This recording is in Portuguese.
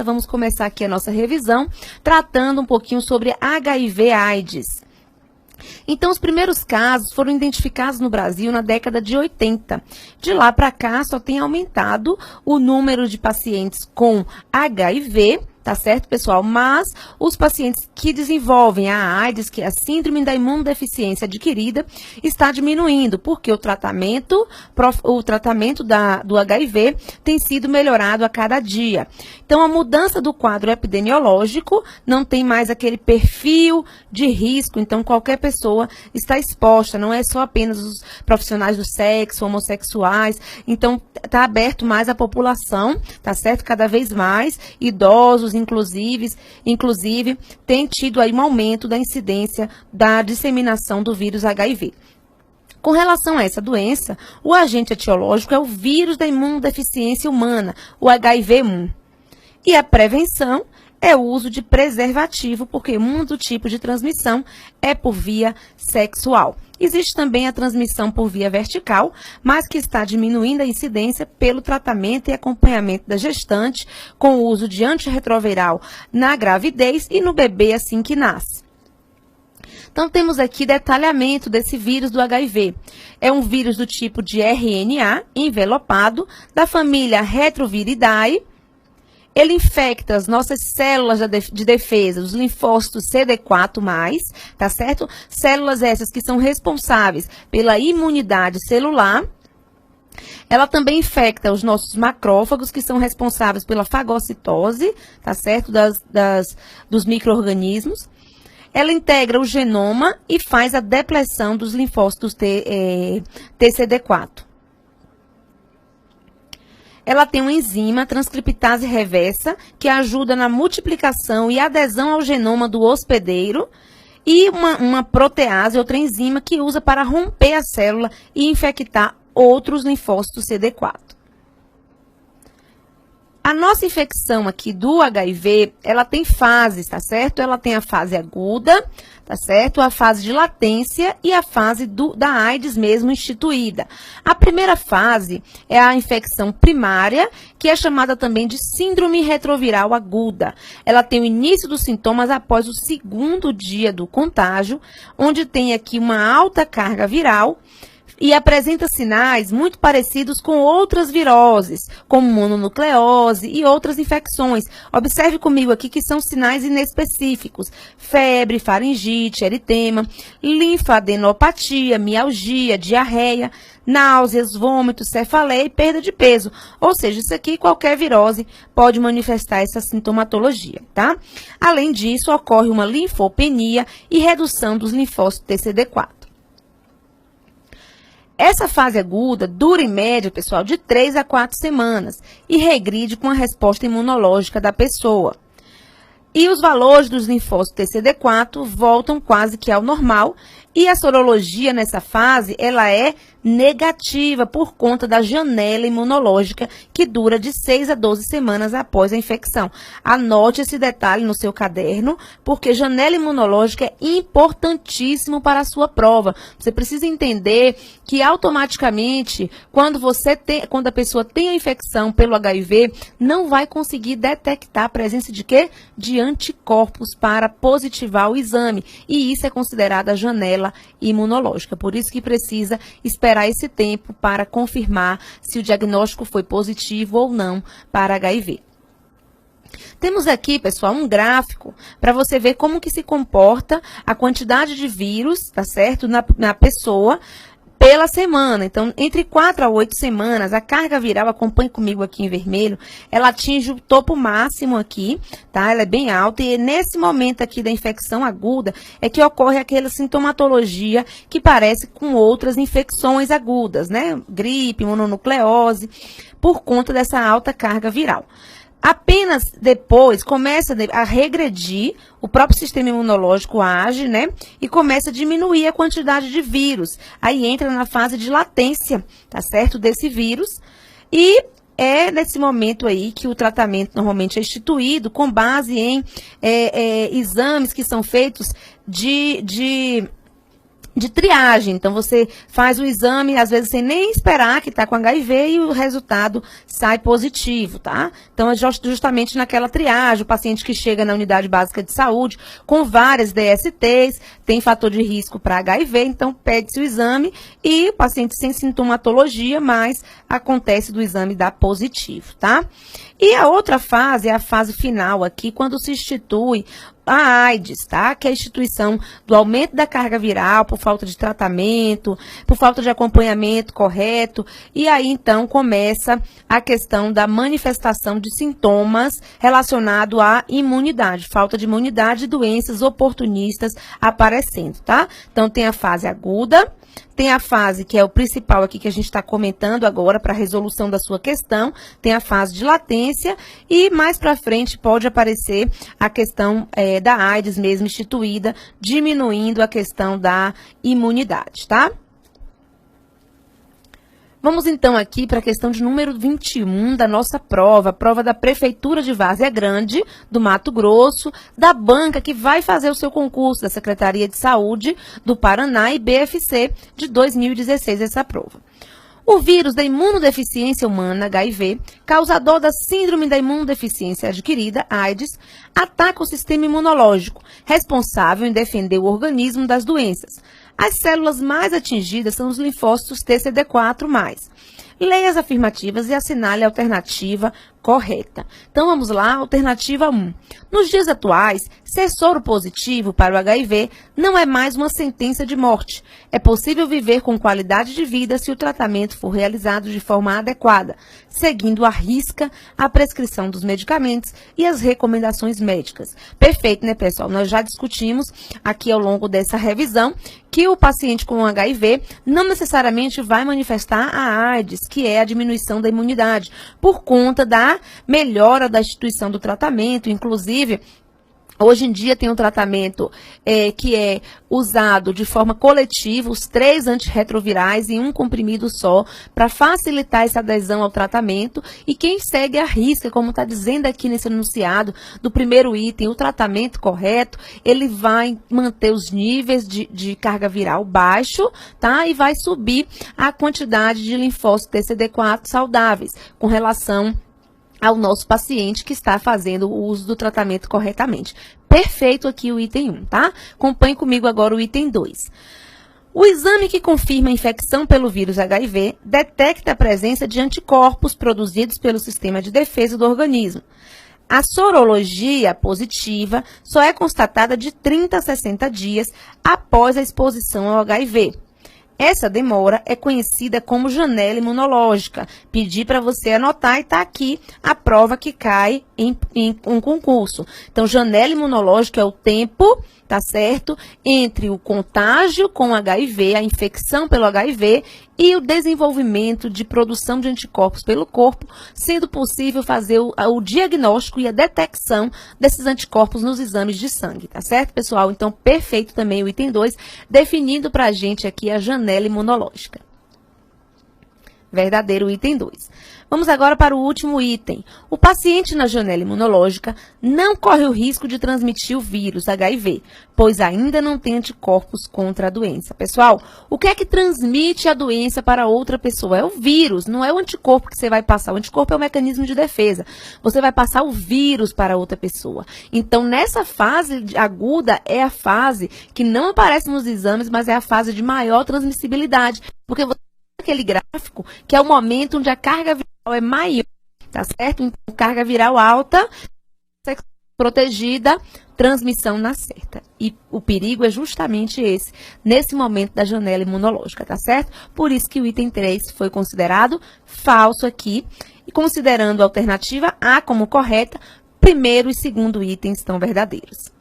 Vamos começar aqui a nossa revisão, tratando um pouquinho sobre HIV/AIDS. Então, os primeiros casos foram identificados no Brasil na década de 80. De lá para cá, só tem aumentado o número de pacientes com HIV, tá certo, pessoal? Mas os pacientes que desenvolvem a AIDS, que é a síndrome da imunodeficiência adquirida, está diminuindo, porque o tratamento do HIV tem sido melhorado a cada dia. Então, a mudança do quadro epidemiológico não tem mais aquele perfil de risco, então qualquer pessoa está exposta, não é só apenas os profissionais do sexo, homossexuais, então está aberto mais à população, tá certo? Cada vez mais idosos, inclusive tem tido aí um aumento da incidência da disseminação do vírus HIV. Com relação a essa doença, o agente etiológico é o vírus da imunodeficiência humana, o HIV-1. E a prevenção é o uso de preservativo, porque um do tipo de transmissão é por via sexual. Existe também a transmissão por via vertical, mas que está diminuindo a incidência pelo tratamento e acompanhamento da gestante, com o uso de antirretroviral na gravidez e no bebê assim que nasce. Então, temos aqui detalhamento desse vírus do HIV. É um vírus do tipo de RNA, envelopado, da família Retroviridae. Ele infecta as nossas células de defesa, os linfócitos CD4+, tá certo? Células essas que são responsáveis pela imunidade celular. Ela também infecta os nossos macrófagos, que são responsáveis pela fagocitose, tá certo? Dos micro-organismos. Ela integra o genoma e faz a depleção dos linfócitos TCD4. Ela tem uma enzima, transcriptase reversa, que ajuda na multiplicação e adesão ao genoma do hospedeiro, e uma protease, outra enzima, que usa para romper a célula e infectar outros linfócitos CD4. A nossa infecção aqui do HIV, ela tem fases, tá certo? Ela tem a fase aguda, tá certo? A fase de latência e a fase da AIDS mesmo instituída. A primeira fase é a infecção primária, que é chamada também de síndrome retroviral aguda. Ela tem o início dos sintomas após o segundo dia do contágio, onde tem aqui uma alta carga viral, e apresenta sinais muito parecidos com outras viroses, como mononucleose e outras infecções. Observe comigo aqui que são sinais inespecíficos: febre, faringite, eritema, linfadenopatia, mialgia, diarreia, náuseas, vômitos, cefaleia e perda de peso. Ou seja, isso aqui qualquer virose pode manifestar essa sintomatologia, tá? Além disso, ocorre uma linfopenia e redução dos linfócitos TCD4. Essa fase aguda dura, em média, pessoal, de 3 a 4 semanas e regride com a resposta imunológica da pessoa. E os valores dos linfócitos TCD4 voltam quase que ao normal, e a sorologia nessa fase, ela é negativa por conta da janela imunológica, que dura de 6 a 12 semanas após a infecção. Anote esse detalhe no seu caderno, porque janela imunológica é importantíssimo para a sua prova. Você precisa entender que automaticamente, quando a pessoa tem a infecção pelo HIV, não vai conseguir detectar a presença de quê? De anticorpos para positivar o exame. E isso é considerada a janela imunológica. Por isso que precisa esperar esse tempo para confirmar se o diagnóstico foi positivo ou não para HIV. Temos aqui, pessoal, um gráfico para você ver como que se comporta a quantidade de vírus, tá certo, na pessoa pela semana. Então, entre 4 a 8 semanas, a carga viral, acompanhe comigo aqui em vermelho, ela atinge o topo máximo aqui, tá? Ela é bem alta, e nesse momento aqui da infecção aguda é que ocorre aquela sintomatologia que parece com outras infecções agudas, né? Gripe, mononucleose, por conta dessa alta carga viral. Apenas depois começa a regredir, o próprio sistema imunológico age, né? E começa a diminuir a quantidade de vírus. Aí entra na fase de latência, tá certo? Desse vírus. E é nesse momento aí que o tratamento normalmente é instituído com base em exames que são feitos de de triagem. Então, você faz o exame, às vezes, sem nem esperar que está com HIV e o resultado sai positivo, tá? Então, é justamente naquela triagem, o paciente que chega na unidade básica de saúde com várias DSTs, tem fator de risco para HIV, então pede-se o exame e o paciente sem sintomatologia, mas acontece do exame dar positivo, tá? E a outra fase é a fase final aqui, quando se institui a AIDS, tá? Que é a instituição do aumento da carga viral por falta de tratamento, por falta de acompanhamento correto, e aí então começa a questão da manifestação de sintomas relacionados à imunidade, falta de imunidade e doenças oportunistas aparecendo, tá? Então tem a fase aguda, tem a fase que é o principal aqui que a gente está comentando agora para a resolução da sua questão, tem a fase de latência e mais para frente pode aparecer a questão da AIDS mesmo instituída, diminuindo a questão da imunidade, tá? Vamos então aqui para a questão de número 21 da nossa prova, prova da Prefeitura de Várzea Grande, do Mato Grosso, da banca que vai fazer o seu concurso da Secretaria de Saúde do Paraná e BFC de 2016, essa prova. O vírus da imunodeficiência humana, HIV, causador da síndrome da imunodeficiência adquirida, AIDS, ataca o sistema imunológico, responsável em defender o organismo das doenças. As células mais atingidas são os linfócitos TCD4+. Leia as afirmativas e assinale a alternativa correta. Então, vamos lá, alternativa 1. Nos dias atuais, ser soro positivo para o HIV não é mais uma sentença de morte. É possível viver com qualidade de vida se o tratamento for realizado de forma adequada, seguindo à risca a prescrição dos medicamentos e as recomendações médicas. Perfeito, né, pessoal? Nós já discutimos aqui ao longo dessa revisão que o paciente com HIV não necessariamente vai manifestar a AIDS, que é a diminuição da imunidade, por conta da melhora da instituição do tratamento. Inclusive, hoje em dia tem um tratamento que é usado de forma coletiva, os 3 antirretrovirais em um comprimido só, para facilitar essa adesão ao tratamento. E quem segue a risca, como está dizendo aqui nesse enunciado do primeiro item, o tratamento correto, ele vai manter os níveis de carga viral baixo, tá? E vai subir a quantidade de linfócitos TCD4 saudáveis, com relação ao nosso paciente que está fazendo o uso do tratamento corretamente. Perfeito aqui o item 1, tá? Acompanhe comigo agora o item 2. O exame que confirma a infecção pelo vírus HIV detecta a presença de anticorpos produzidos pelo sistema de defesa do organismo. A sorologia positiva só é constatada de 30 a 60 dias após a exposição ao HIV. Essa demora é conhecida como janela imunológica. Pedi para você anotar e está aqui a prova que cai em um concurso. Então, janela imunológica é o tempo, tá certo? Entre o contágio com HIV, a infecção pelo HIV e o desenvolvimento de produção de anticorpos pelo corpo, sendo possível fazer o diagnóstico e a detecção desses anticorpos nos exames de sangue, tá certo, pessoal? Então, perfeito também o item 2, definindo para a gente aqui a janela imunológica. Verdadeiro o item 2. Vamos agora para o último item. O paciente na janela imunológica não corre o risco de transmitir o vírus HIV, pois ainda não tem anticorpos contra a doença. Pessoal, o que é que transmite a doença para outra pessoa? É o vírus, não é o anticorpo que você vai passar. O anticorpo é o mecanismo de defesa. Você vai passar o vírus para outra pessoa. Então, nessa fase aguda, é a fase que não aparece nos exames, mas é a fase de maior transmissibilidade, porque você aquele gráfico, que é o momento onde a carga viral é maior, tá certo? Então, carga viral alta, protegida, transmissão na certa. E o perigo é justamente esse, nesse momento da janela imunológica, tá certo? Por isso que o item 3 foi considerado falso aqui, e considerando a alternativa A como correta, primeiro e segundo itens estão verdadeiros.